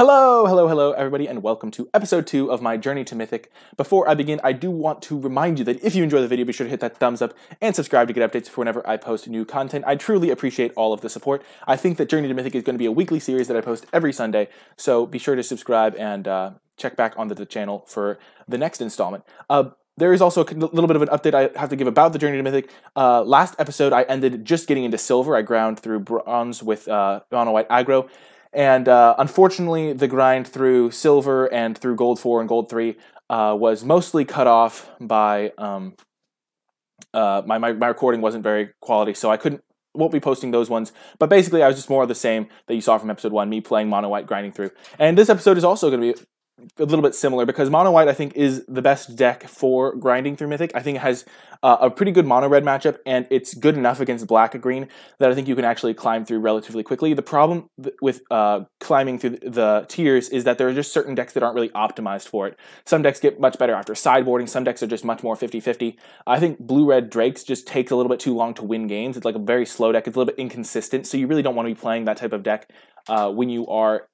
Hello everybody, and welcome to episode 2 of my journey to Mythic. Before I begin, I do want to remind you that if you enjoy the video, be sure to hit that thumbs up and subscribe to get updates for whenever I post new content. I truly appreciate all of the support. I think that Journey to Mythic is going to be a weekly series that I post every Sunday, so be sure to subscribe and check back onto the channel for the next installment. There is also a little bit of an update I have to give about the Journey to Mythic. Last episode, I ended just getting into Silver. I ground through Bronze with Mono White Aggro. And unfortunately, the grind through Silver and through Gold 4 and Gold 3 was mostly cut off by my recording wasn't very quality, so I won't be posting those ones. But basically, I was just more of the same that you saw from episode 1, me playing Mono White grinding through. And this episode is also going to be a little bit similar because Mono White, I think, is the best deck for grinding through Mythic. I think it has a pretty good Mono Red matchup, and it's good enough against Black Green that I think you can actually climb through relatively quickly. The problem with climbing through the tiers is that there are just certain decks that aren't really optimized for it. Some decks get much better after sideboarding. Some decks are just much more 50-50. I think Blue-Red Drakes just takes a little bit too long to win games. It's like a very slow deck. It's a little bit inconsistent, so you really don't want to be playing that type of deck when you are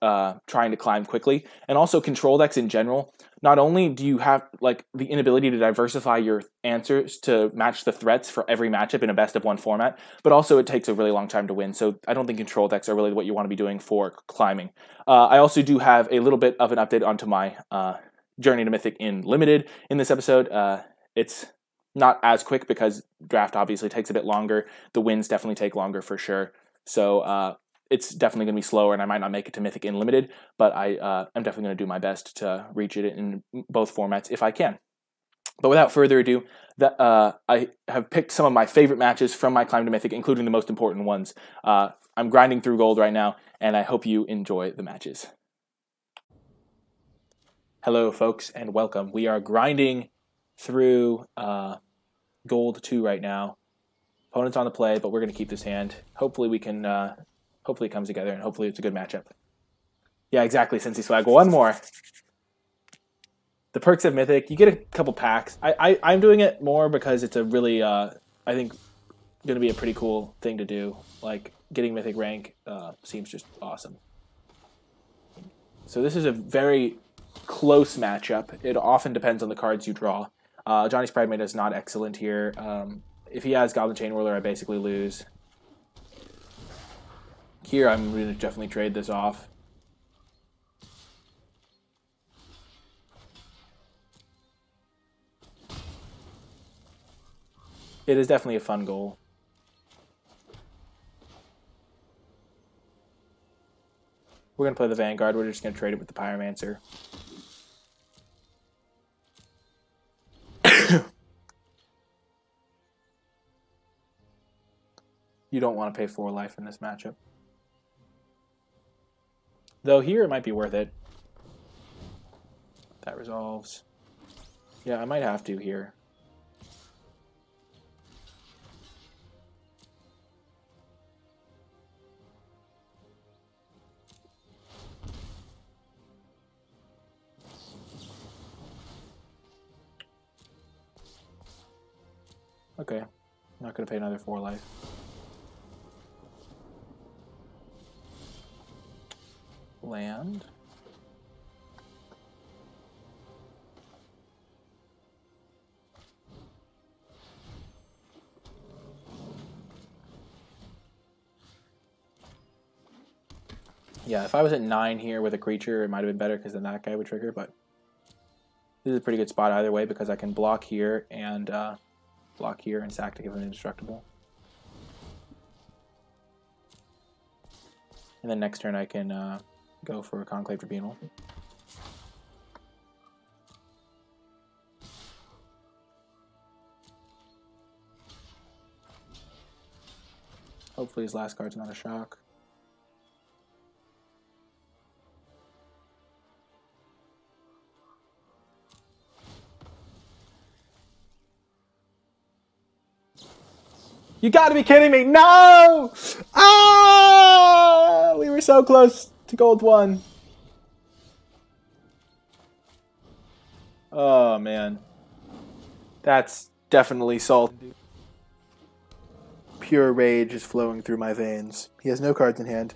trying to climb quickly. And also control decks in general, not only do you have like the inability to diversify your answers to match the threats for every matchup in a best of one format, but also it takes a really long time to win. So I don't think control decks are really what you want to be doing for climbing. I also do have a little bit of an update onto my Journey to Mythic in Limited in this episode. It's not as quick because draft obviously takes a bit longer. The wins definitely take longer for sure. So it's definitely going to be slower, and I might not make it to Mythic in Limited, but I'm definitely going to do my best to reach it in both formats if I can. But without further ado, I have picked some of my favorite matches from my climb to Mythic, including the most important ones. I'm grinding through Gold right now, and I hope you enjoy the matches. Hello, folks, and welcome. We are grinding through Gold 2 right now. Opponent's on the play, but we're going to keep this hand. Hopefully we can... hopefully it comes together, and hopefully it's a good matchup. Yeah, exactly, Cincy Swag. One more. The perks of Mythic, you get a couple packs. I'm doing it more because it's a really, I think, going to be a pretty cool thing to do. Like, getting Mythic rank seems just awesome. So this is a very close matchup. It often depends on the cards you draw. Johnny's Pride Mate is not excellent here. If he has Goblin Chain Whirler, I basically lose. Here, I'm going to definitely trade this off. It is definitely a fun goal. We're going to play the Vanguard. We're just going to trade it with the Pyromancer. You don't want to pay 4 life in this matchup. Though here it might be worth it. That resolves. Yeah, I might have to here. Okay, I'm not going to pay another 4 life. Land. Yeah, if I was at 9 here with a creature, it might have been better because then that guy would trigger, but this is a pretty good spot either way because I can block here and sack to give him indestructible. And then next turn I can go for a Conclave Tribunal. Hopefully his last card's not a shock. You gotta be kidding me! No! Ah! We were so close to Gold 1. Oh, man. That's definitely salty. Pure rage is flowing through my veins. He has no cards in hand.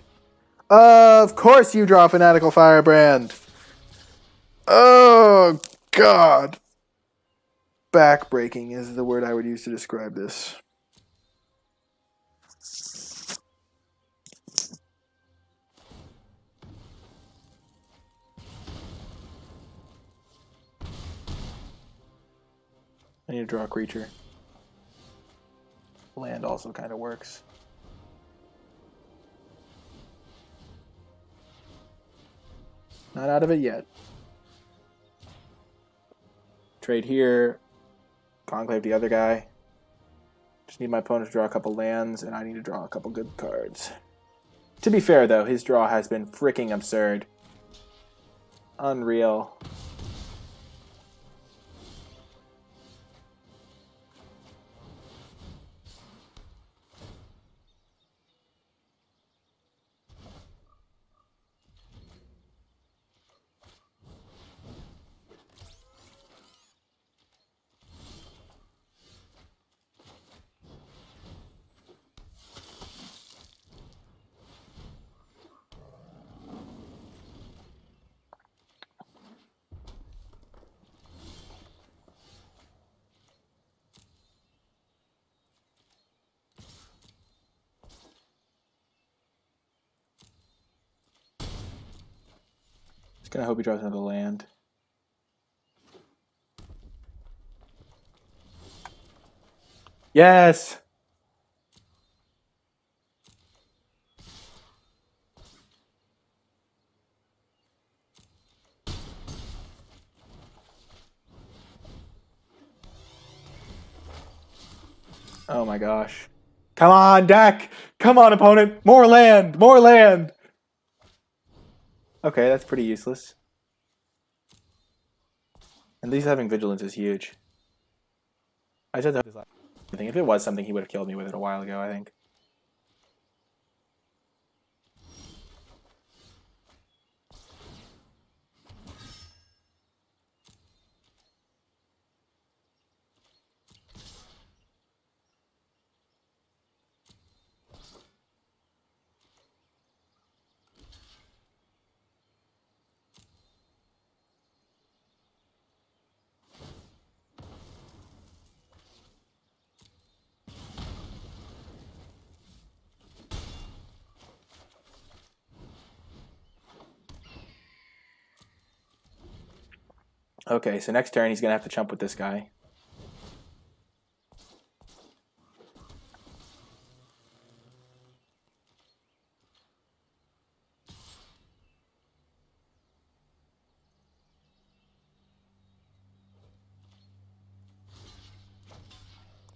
Of course you draw Fanatical Firebrand. Oh, God. Backbreaking is the word I would use to describe this. I need to draw a creature. Land also kind of works. Not out of it yet. Trade here. Conclave the other guy. Just need my opponent to draw a couple lands, and I need to draw a couple good cards. To be fair, though, his draw has been freaking absurd. Unreal. Gonna hope he draws another land. Yes! Oh my gosh. Come on, deck! Come on, opponent! More land! More land! Okay, that's pretty useless. At least having vigilance is huge. I should have this last thing. If it was something, he would have killed me with it a while ago, I think. Okay, so next turn he's going to have to chump with this guy.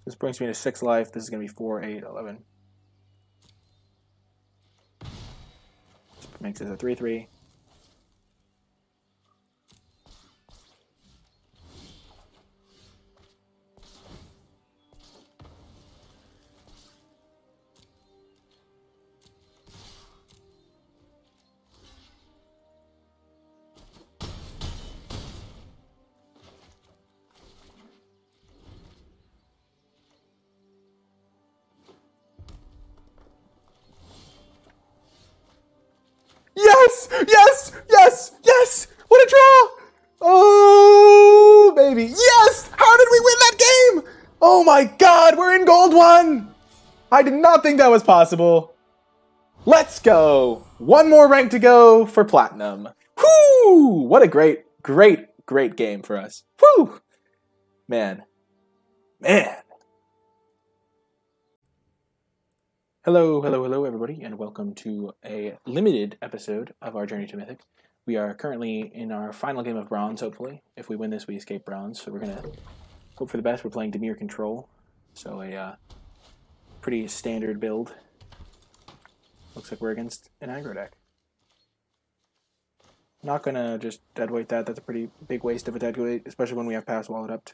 This brings me to 6 life. This is going to be 4, 8, 11. This makes it a 3/3. Yes! Yes! Yes! Yes! What a draw! Oh, baby. Yes! How did we win that game? Oh my god, we're in Gold 1! I did not think that was possible. Let's go! One more rank to go for Platinum. Whoo! What a great, great, great game for us. Whoo! Man. Man. Hello, hello, hello, everybody, and welcome to a limited episode of our Journey to Mythic. We are currently in our final game of Bronze, hopefully. If we win this, we escape Bronze, so we're going to hope for the best. We're playing Dimir Control, so a pretty standard build. Looks like we're against an aggro deck. Not going to just deadweight that. That's a pretty big waste of a deadweight, especially when we have Pass Wallet up.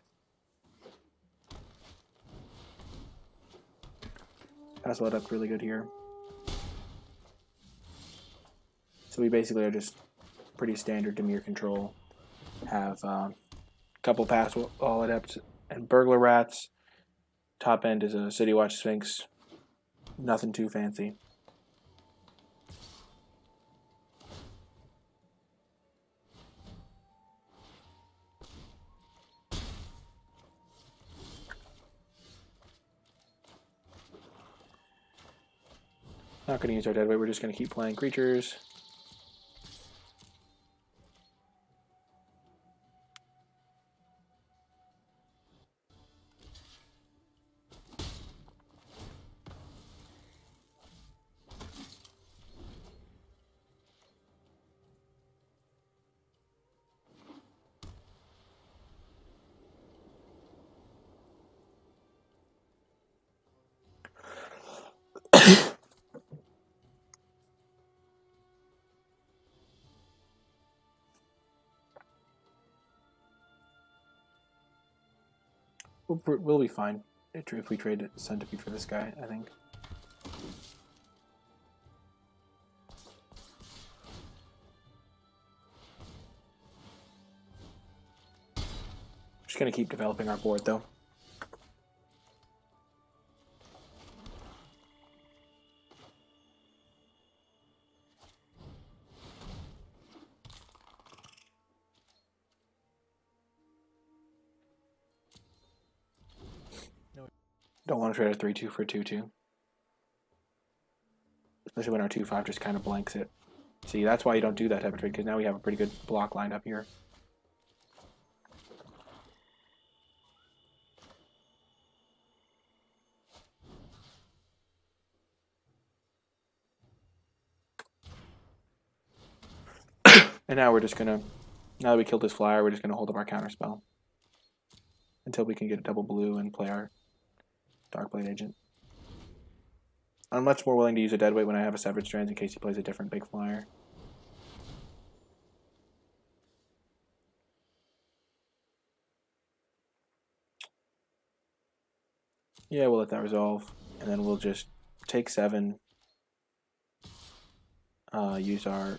Pass Wallet up really good here. So we basically are just pretty standard Dimir Control. Have a couple Pass Wallet Adepts and Burglar Rats. Top end is a City Watch Sphinx. Nothing too fancy. Not going to use our deadweight. We're just going to keep playing creatures. We'll be fine if we trade Centipede for this guy, I think. Just going to keep developing our board, though. Don't want to trade a 3-2 for a 2-2. Especially when our 2-5 just kind of blanks it. See, that's why you don't do that type of trade, because now we have a pretty good block lined up here. And now we're just going to, now that we killed this flyer, we're just going to hold up our counterspell until we can get a double blue and play our Darkblade Agent. I'm much more willing to use a deadweight when I have a Severed Strands in case he plays a different big flyer. Yeah, we'll let that resolve, and then we'll just take 7, use our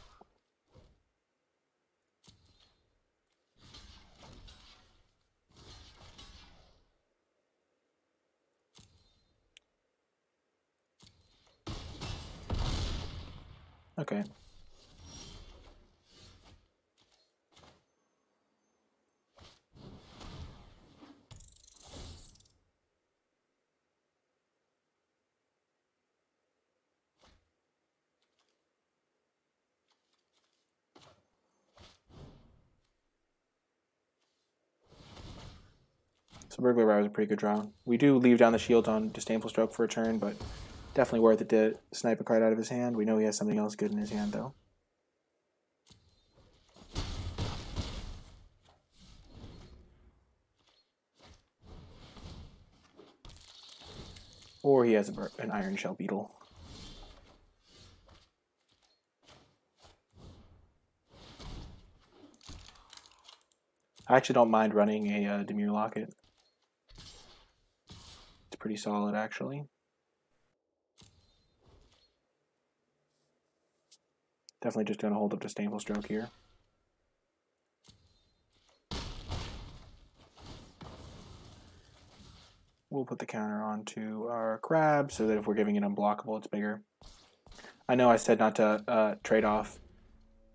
okay. So Burglar Bar was a pretty good draw. We do leave down the shield on Disdainful Stroke for a turn, but definitely worth it to snipe a card out of his hand. We know he has something else good in his hand, though. Or he has an Iron Shell Beetle. I actually don't mind running a Demure Locket. It's pretty solid, actually. Definitely just going to hold up Disdainful Stroke here. We'll put the counter onto our crab so that if we're giving it unblockable, it's bigger. I know I said not to trade off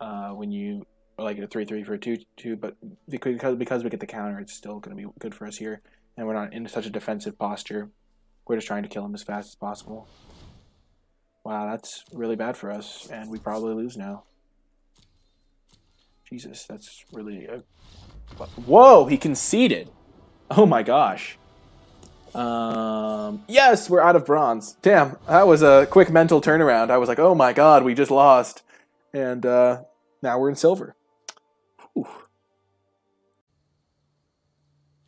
when you like a 3-3 for a 2-2, but because we get the counter, it's still going to be good for us here. And we're not in such a defensive posture. We're just trying to kill him as fast as possible. Wow, that's really bad for us, and we probably lose now. Jesus, that's really a... Whoa, he conceded! Oh my gosh. Yes, we're out of bronze. Damn, that was a quick mental turnaround. I was like, oh my god, we just lost. And now we're in silver. Whew.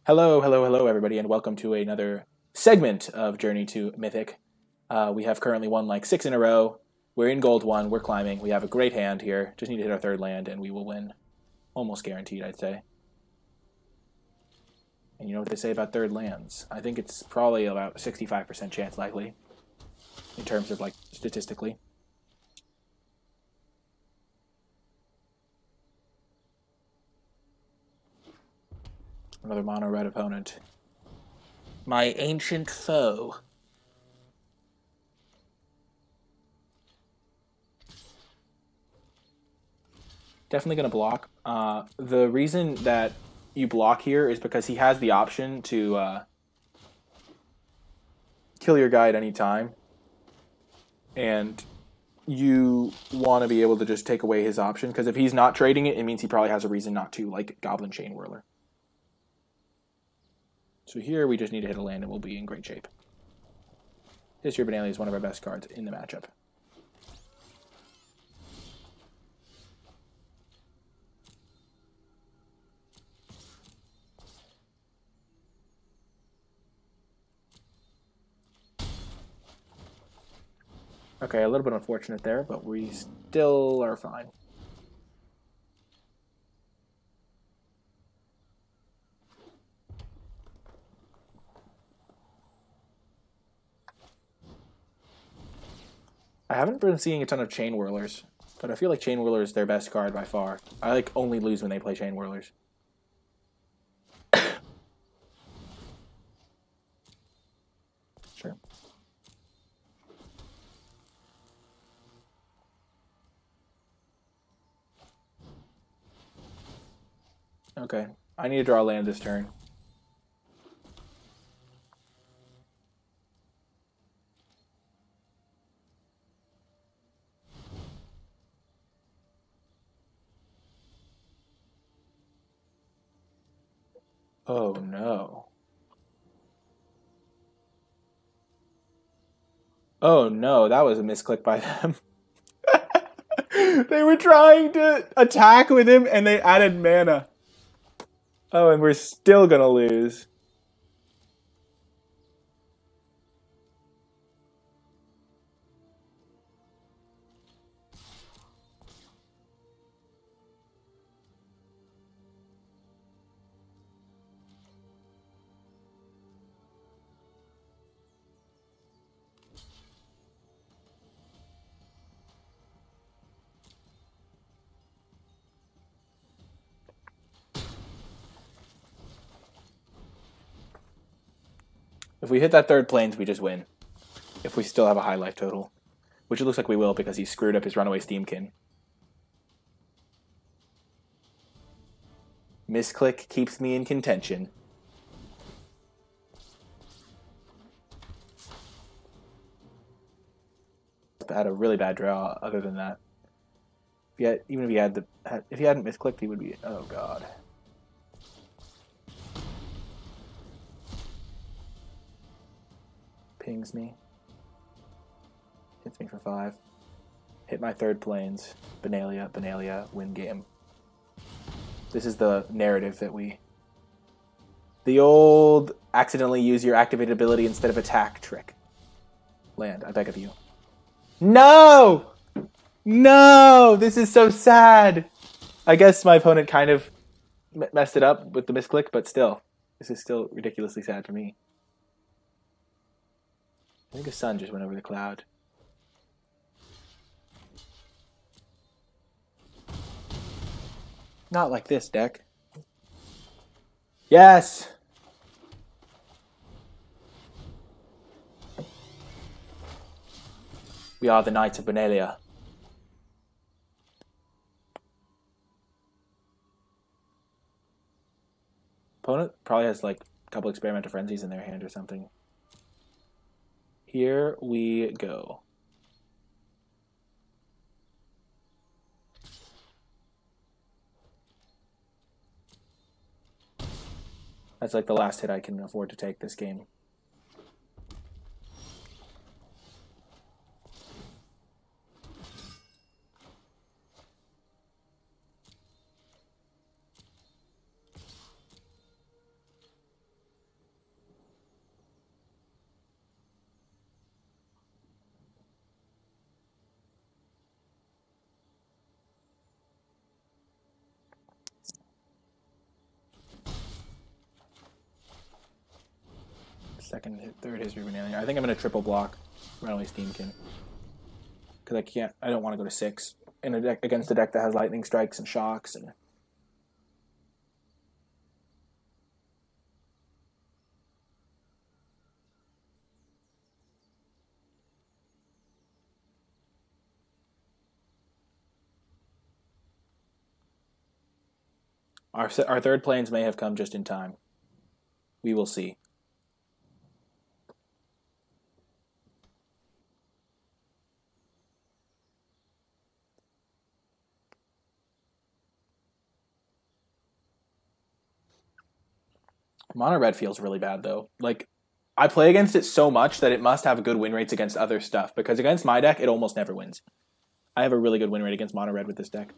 Hello, everybody, and welcome to another segment of Journey to Mythic. We have currently won like 6 in a row. We're in gold 1. We're climbing. We have a great hand here. Just need to hit our 3rd land, and we will win. Almost guaranteed, I'd say. And you know what they say about 3rd lands? I think it's probably about 65% chance likely, in terms of like statistically. Another mono red opponent. My ancient foe. Definitely going to block. The reason that you block here is because he has the option to kill your guy at any time. And you want to be able to just take away his option, because if he's not trading it, it means he probably has a reason not to, like Goblin Chain Whirler. So here we just need to hit a land and we'll be in great shape. History of Benalia is one of our best cards in the matchup. Okay, a little bit unfortunate there, but we still are fine. I haven't been seeing a ton of Chain Whirlers, but I feel like Chain Whirler is their best card by far. I like only lose when they play Chain Whirlers. Sure. Okay, I need to draw a land this turn. Oh no. Oh no, that was a misclick by them. They were trying to attack with him and they added mana. Oh, and we're still gonna lose. If we hit that third plains, we just win. If we still have a high life total. Which it looks like we will because he screwed up his Runaway Steamkin. Misclick keeps me in contention. I had a really bad draw other than that. Even if he hadn't misclicked, he would be, oh god. Pings me. Hits me for 5. Hit my third plains. Benalia, win game. This is the narrative that we... The old accidentally use your activated ability instead of attack trick. Land, I beg of you. No! No! This is so sad! I guess my opponent kind of messed it up with the misclick, but still. This is still ridiculously sad for me. I think a sun just went over the cloud. Not like this, deck. Yes! We are the Knights of Benalia. Opponent probably has like a couple Experimental Frenzies in their hand or something. Here we go. That's like the last hit I can afford to take this game. Third History of Benalia. I think I'm going to triple block Runaway Steamkin. Because I don't want to go to 6 in a deck against a deck that has Lightning Strikes and Shocks and... Our third plains may have come just in time. We will see. Mono red feels really bad though. Like, I play against it so much that it must have good win rates against other stuff, because against my deck, it almost never wins. I have a really good win rate against mono red with this deck.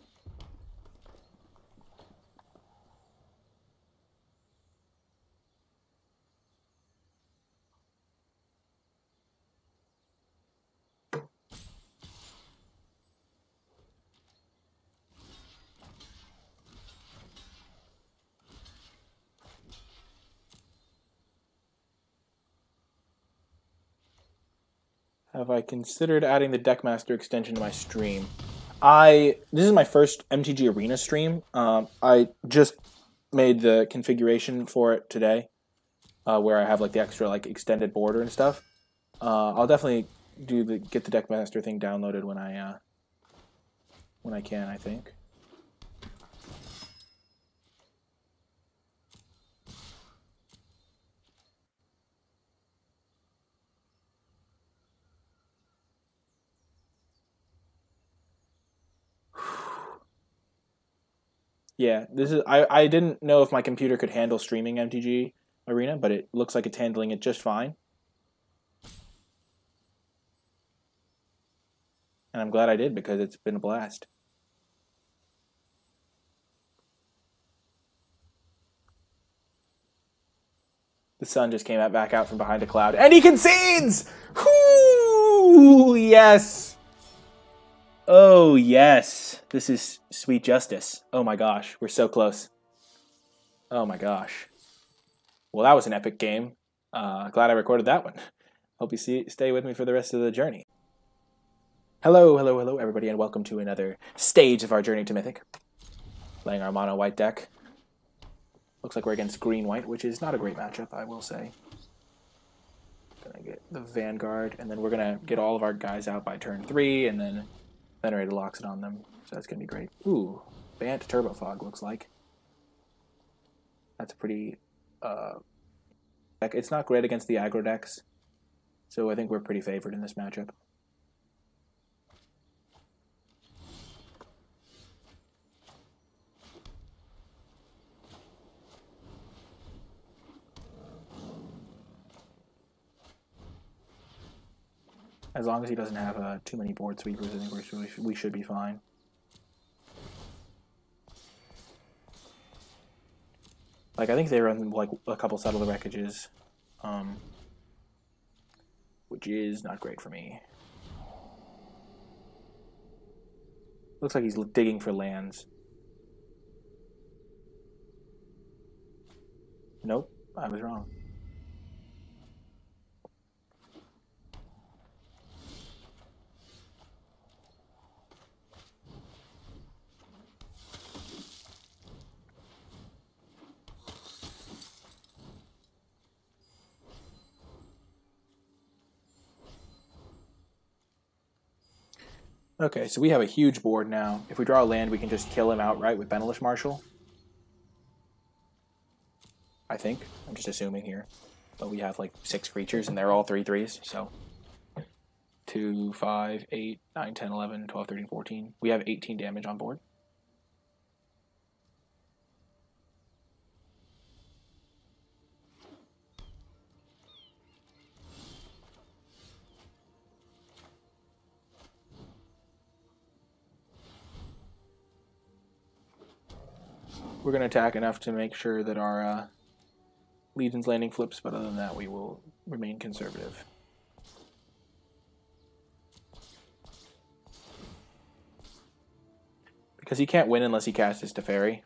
Have I considered adding the Deckmaster extension to my stream? This is my first MTG Arena stream. I just made the configuration for it today, where I have like the extra like extended border and stuff. I'll definitely get the Deckmaster thing downloaded when I can, I think. Yeah, this is. I didn't know if my computer could handle streaming MTG Arena, but it looks like it's handling it just fine. And I'm glad I did, because it's been a blast. The sun just came back out from behind a cloud, and he concedes! Whoo! Yes! Oh, yes. This is sweet justice. Oh my gosh, we're so close. Oh my gosh. Well, that was an epic game. Glad I recorded that one. Hope you stay with me for the rest of the journey. Hello, hello, hello, everybody, and welcome to another stage of our journey to Mythic. Playing our mono-white deck. Looks like we're against green-white, which is not a great matchup, I will say. Gonna get the Vanguard, and then we're gonna get all of our guys out by turn 3, and then Venerator locks it on them, so that's gonna be great. Ooh, Bant Turbo Fog looks like. That's a pretty deck. It's not great against the aggro decks, so I think we're pretty favored in this matchup. As long as he doesn't have too many board sweepers, I think we should be fine. Like, I think they run like a couple Settle the Wreckages, which is not great for me. Looks like he's digging for lands. Nope, I was wrong. Okay, so we have a huge board now. If we draw a land, we can just kill him outright with Benalish Marshal. I think. I'm just assuming here. But we have like 6 creatures, and they're all 3/3s, so 2, 5, 8, 9, 10, 11, 12, 13, 14. We have 18 damage on board. We're going to attack enough to make sure that our Legion's Landing flips, but other than that, we will remain conservative. Because he can't win unless he casts his Teferi.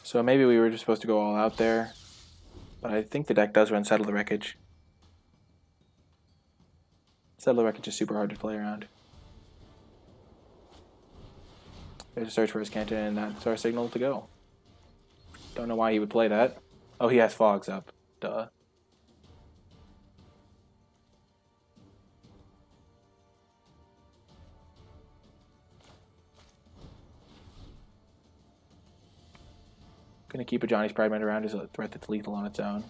So maybe we were just supposed to go all out there, but I think the deck does run Settle the Wreckage. Settle the Wreckage is super hard to play around. There's a search for his Canton, and that's our signal to go. Don't know why he would play that. Oh, he has Fogs up. Duh. Gonna keep a Johnny's Pride Mend around as a threat that's lethal on its own.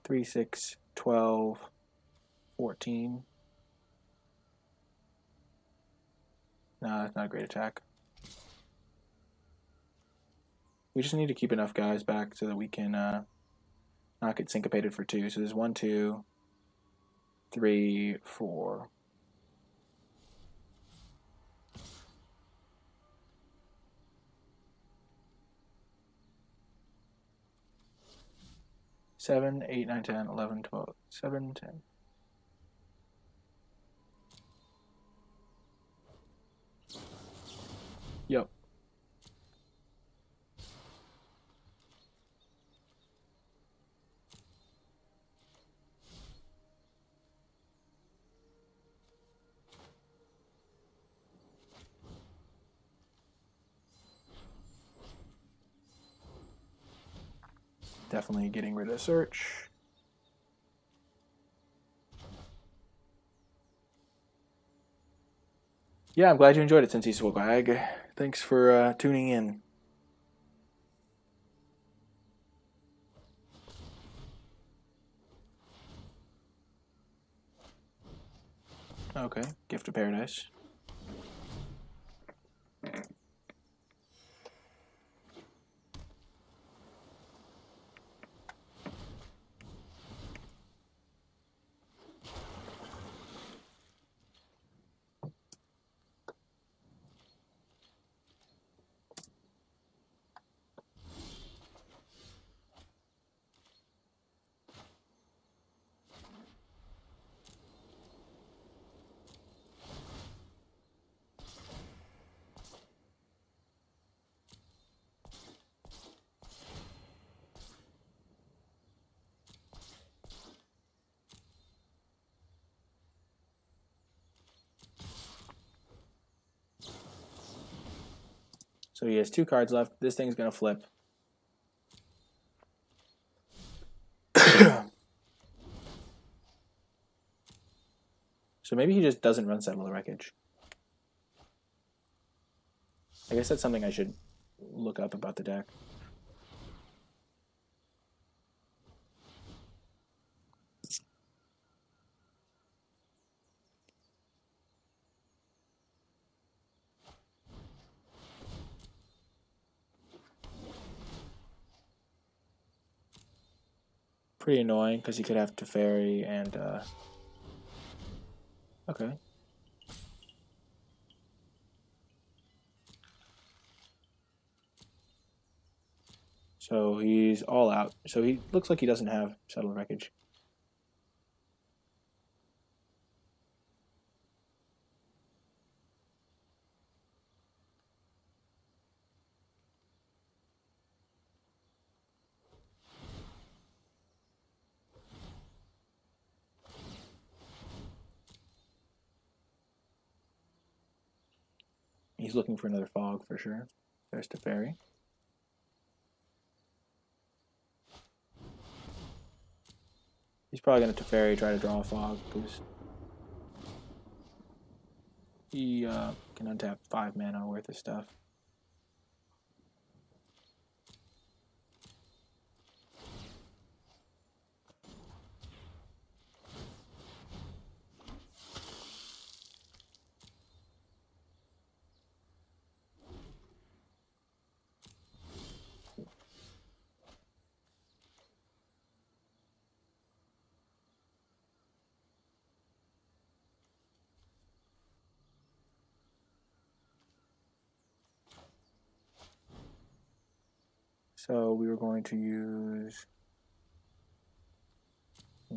Three, 6, 12, 14. No, that's not a great attack. We just need to keep enough guys back so that we can not get syncopated for 2. So there's 1, 2, 3, 4. Seven, 8, 9, 10, 11, 12, 7, 10. Yep. Definitely getting rid of search. Yeah, I'm glad you enjoyed it, Cincy Swag. Thanks for tuning in. Okay, Gift of Paradise. So he has 2 cards left. This thing's going to flip. So maybe he just doesn't run Settle the Wreckage. I guess that's something I should look up about the deck. Pretty annoying because he could have Teferi and okay. So he's all out. So he looks like he doesn't have Settle the Wreckage. He's looking for another fog for sure. There's Teferi. He's probably going to Teferi, try to draw a fog, because he can untap 5 mana worth of stuff. So we were going to use so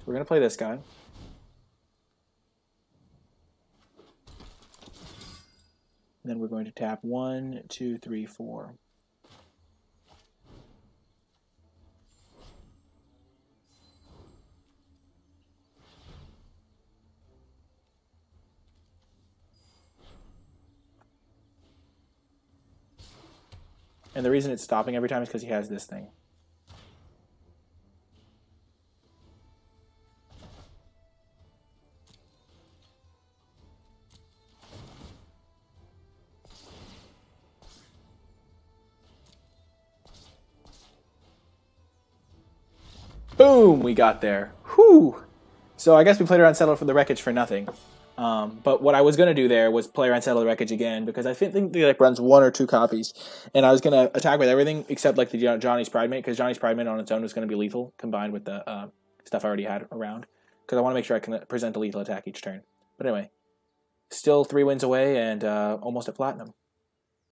we're going to play this guy. And then we're going to tap 1, 2, 3, 4. And the reason it's stopping every time is because he has this thing. Boom! We got there. Whew! So I guess we played around Settle for the Wreckage for nothing. But what I was going to do there was play around Settle the Wreckage again, because I think the deck runs 1 or 2 copies. And I was going to attack with everything except like the Johnny's Pride Mate, because Johnny's Pride Mate on its own was going to be lethal, combined with the stuff I already had around. Because I want to make sure I can present a lethal attack each turn. But anyway, still 3 wins away and almost at Platinum.